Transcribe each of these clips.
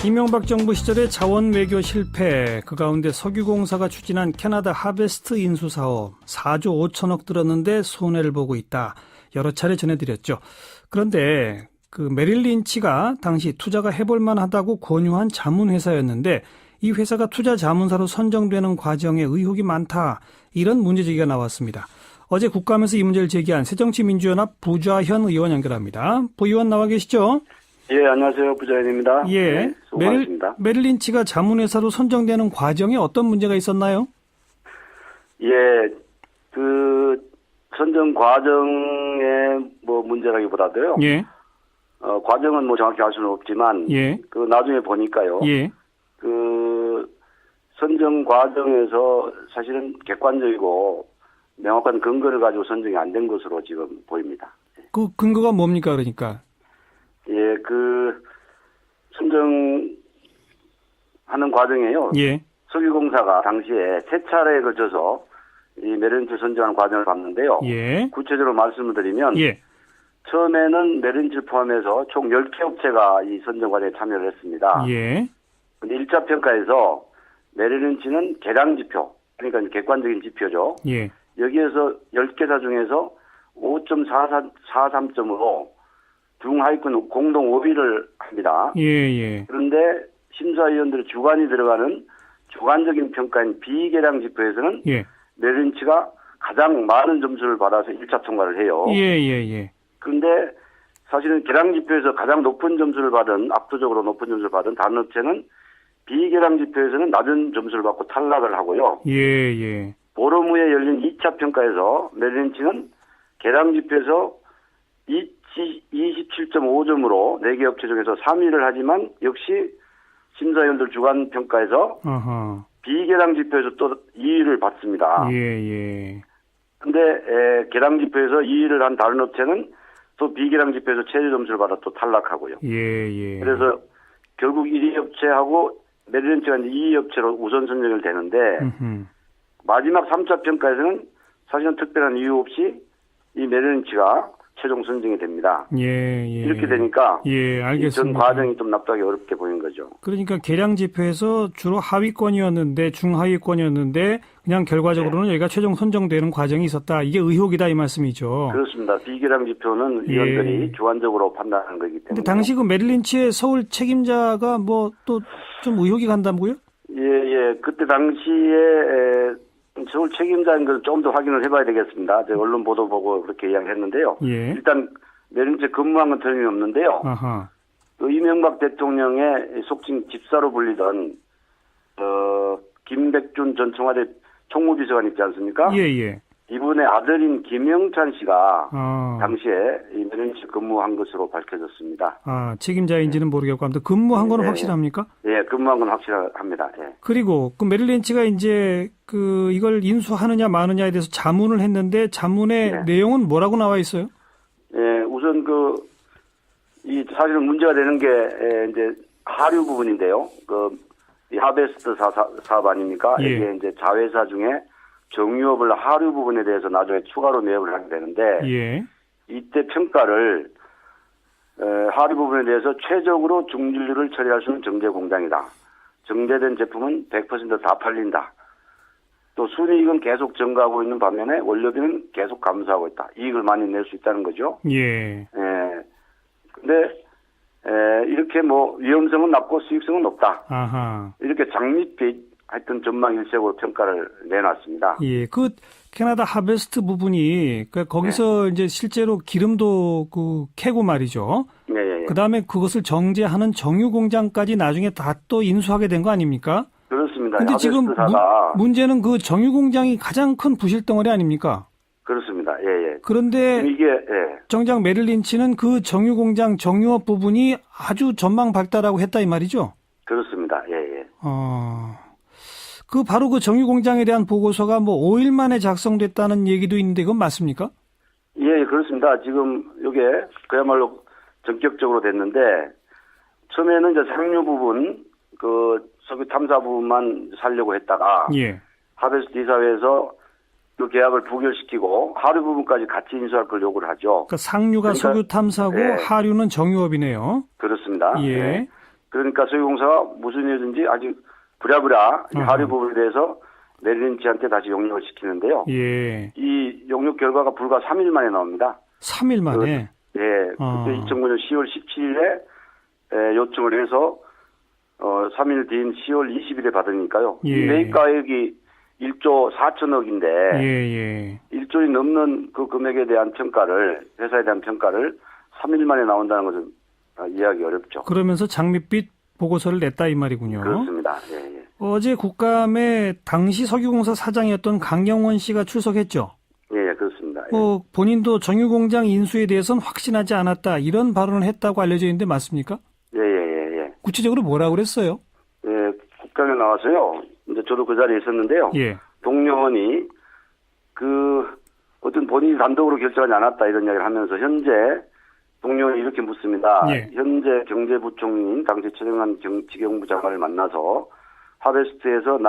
이명박 정부 시절의 자원 외교 실패, 그 가운데 석유공사가 추진한 캐나다 하베스트 인수 사업 4조 5천억 들었는데 손해를 보고 있다. 여러 차례 전해드렸죠. 그런데 그 메릴 린치가 당시 투자가 해볼 만하다고 권유한 자문회사였는데 이 회사가 투자 자문사로 선정되는 과정에 의혹이 많다. 이런 문제제기가 나왔습니다. 어제 국감에서 이 문제를 제기한 새정치민주연합 부좌현 의원 연결합니다. 부 의원 나와 계시죠? 예, 안녕하세요. 부좌현입니다. 예. 네, 수고 많으십니다. 메릴 린치가 자문회사로 선정되는 과정에 어떤 문제가 있었나요? 예, 그 선정 과정에 뭐 문제라기보다도요. 예. 과정은 뭐 정확히 알 수는 없지만, 예. 그 나중에 보니까요. 예. 그 선정 과정에서 사실은 객관적이고 명확한 근거를 가지고 선정이 안 된 것으로 지금 보입니다. 그 근거가 뭡니까, 그러니까? 예, 그 선정하는 과정에요. 예. 석유공사가 당시에 세 차례에 걸쳐서 이 메릴린치 선정하는 과정을 봤는데요. 예. 구체적으로 말씀을 드리면 예. 처음에는 메릴린치를 포함해서 총 10개 업체가 이 선정 과정에 참여를 했습니다. 예. 근데 1차 평가에서 메릴린치는 계량 지표, 그러니까 객관적인 지표죠. 예. 여기에서 10개사 중에서 5.43점으로 중하위권 공동 5위를 합니다. 예. 예. 그런데 심사위원들의 주관이 들어가는 주관적인 평가인 비계량 지표에서는 예. 메릴린치가 가장 많은 점수를 받아서 1차 통과를 해요. 예. 예. 예. 그런데 사실은 계량 지표에서 가장 높은 점수를 받은, 압도적으로 높은 점수를 받은 다른 업체는 비계량 지표에서는 낮은 점수를 받고 탈락을 하고요. 예. 예. 보름 후에 열린 2차 평가에서 메릴린치는 계량 지표에서 27.5점으로 4개 업체 중에서 3위를 하지만 역시 심사위원들 주관 평가에서 어허. 비계량 지표에서 또 2위를 받습니다. 예. 예. 근데 계량 지표에서 2위를 한 다른 업체는 또 비계량 지표에서 최저 점수를 받아 또 탈락하고요. 예. 예. 그래서 결국 1위 업체하고 메릴린치가 2위 업체로 우선 선정이 되는데 음흠. 마지막 3차 평가에서는 사실은 특별한 이유 없이 이 메릴린치가 최종 선정이 됩니다. 예. 예. 이렇게 되니까 예, 알겠습니다. 전 과정이 좀 납득하기 어렵게 보인 거죠. 그러니까 계량 지표에서 주로 하위권이었는데 중하위권이었는데 그냥 결과적으로는 여기가 최종 선정되는 과정이 있었다. 이게 의혹이다 이 말씀이죠. 그렇습니다. 비계량 지표는 위원들이 주관적으로 판단하는 거기 때문에. 근데 당시 그 메릴 린치의 서울 책임자가 뭐 또 좀 의혹이 간다고요? 예. 그때 당시에 서울 책임자인 걸 좀 더 확인을 해봐야 되겠습니다. 제가 언론 보도 보고 그렇게 이야기했는데요. 예. 일단 메릴린치 근무한 건 틀림없는데요. 아하. 그 이명박 대통령의 속칭 집사로 불리던 김백준 전 청와대 총무비서관 있지 않습니까? 예. 이분의 아들인 김영찬 씨가 당시에 이 메릴린치 근무한 것으로 밝혀졌습니다. 책임자인지는 모르겠고 아무튼 근무한 거는 확실합니까? 예, 근무한 건 확실합니다. 예. 그리고 그 메릴 린치가 이제 그 이걸 인수하느냐 마느냐에 대해서 자문을 했는데 자문의 내용은 뭐라고 나와 있어요? 예, 우선 이 사실은 문제가 되는 게 이제 하류 부분인데요. 이 하베스트 사업 아닙니까? 예. 이게 이제 자회사 중에 정유업을 하류 부분에 대해서 나중에 추가로 매입을 하게 되는데 예. 이때 평가를 하류 부분에 대해서 최적으로 중진류를 처리할 수 있는 정제 공장이다. 정제된 제품은 100% 다 팔린다. 또 순이익은 계속 증가하고 있는 반면에 원료비는 계속 감소하고 있다. 이익을 많이 낼 수 있다는 거죠. 예. 근데 이렇게 뭐 위험성은 낮고 수익성은 높다. 아하. 이렇게 장밋빛 하여튼 전망 일색으로 평가를 내놨습니다. 예, 그 캐나다 하베스트 부분이 거기서 이제 실제로 기름도 캐고 말이죠. 예. 그 다음에 그것을 정제하는 정유 공장까지 나중에 다 또 인수하게 된 거 아닙니까? 그렇습니다. 근데 지금 문제는 그 정유 공장이 가장 큰 부실 덩어리 아닙니까? 그렇습니다. 예. 그런데 이게 정작 메릴 린치는 그 정유 공장 정유업 부분이 아주 전망 밝다라고 했다 이 말이죠. 그렇습니다. 예. 바로 그 정유 공장에 대한 보고서가 뭐 5일 만에 작성됐다는 얘기도 있는데 그건 맞습니까? 예, 그렇습니다. 지금 이게 그야말로 전격적으로 됐는데 처음에는 이제 상류 부분 석유 탐사 부분만 살려고 했다가 하베스트 이사회에서 그 계약을 부결시키고 하류 부분까지 같이 인수할 걸 요구를 하죠. 그러니까 상류가 석유 탐사고 하류는 정유업이네요. 그렇습니다. 예. 그러니까 석유공사가 무슨 일이든지 아주 부랴부랴 이 아하. 하류 부분에 대해서 메릴린치한테 다시 용역을 시키는데요. 예. 이 용역 결과가 불과 3일 만에 나옵니다. 3일 만에. 그때 2009년 10월 17일에 요청을 해서 3일 뒤인 10월 20일에 받으니까요. 예. 이 매입가액이 1조 4천억인데 예. 1조이 넘는 그 금액에 대한 평가를 회사에 대한 평가를 3일 만에 나온다는 것은 이해하기 어렵죠. 그러면서 장밋빛 보고서를 냈다 이 말이군요. 그렇습니다. 예. 어제 국감에 당시 석유공사 사장이었던 강영원 씨가 출석했죠. 예, 그렇습니다. 예. 본인도 정유공장 인수에 대해서는 확신하지 않았다 이런 발언을 했다고 알려져 있는데 맞습니까? 예. 구체적으로 뭐라고 그랬어요? 예, 국감에 나와서요. 이제 저도 그 자리에 있었는데요. 예. 동료원이 어떤 본인이 단독으로 결정하지 않았다 이런 이야기를 하면서 현재 동료원이 이렇게 묻습니다. 예. 현재 경제부총리인 당시 최정한 지경부 장관을 만나서 하베스트에서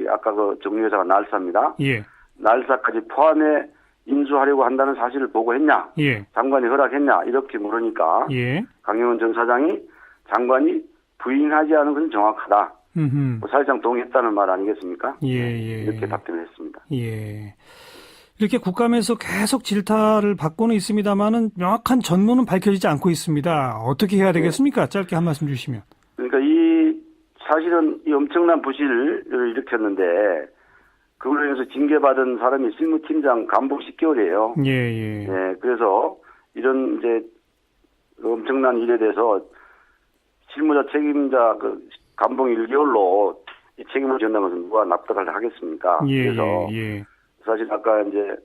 아까 그 정유회사가 날사입니다. 예. 날사까지 포함해 인수하려고 한다는 사실을 보고했냐? 예. 장관이 허락했냐? 이렇게 물으니까 예. 강영원 전 사장이 장관이 부인하지 않은 것은 정확하다. 사실상 동의했다는 말 아니겠습니까? 예. 이렇게 답변을 했습니다. 예. 이렇게 국감에서 계속 질타를 받고는 있습니다만은 명확한 전모는 밝혀지지 않고 있습니다. 어떻게 해야 되겠습니까? 짧게 한 말씀 주시면. 그러니까 사실은 이 엄청난 부실을 일으켰는데 그걸로 인해서 징계받은 사람이 실무팀장 감봉 10개월이에요. 예. 그래서 이런 이제 엄청난 일에 대해서 실무자 책임자 감봉 1개월로 이 책임을 전다는 것은 누가 납득을 하겠습니까? 그래서 사실 아까 이제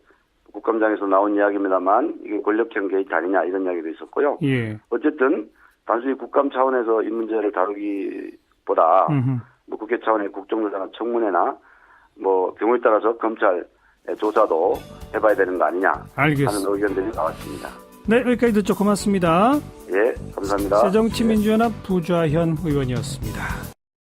국감장에서 나온 이야기입니다만 이게 권력형 게이트 아니냐 이런 이야기도 있었고요. 예. 어쨌든 단순히 국감 차원에서 이 문제를 다루기보다 국회 차원의 국정조사나 청문회나 경우에 따라서 검찰 조사도 해봐야 되는 거 아니냐 알겠습니다. 하는 의견들이 나왔습니다. 네, 여기까지 듣죠. 고맙습니다. 예, 감사합니다. 새정치민주연합 부좌현 의원이었습니다.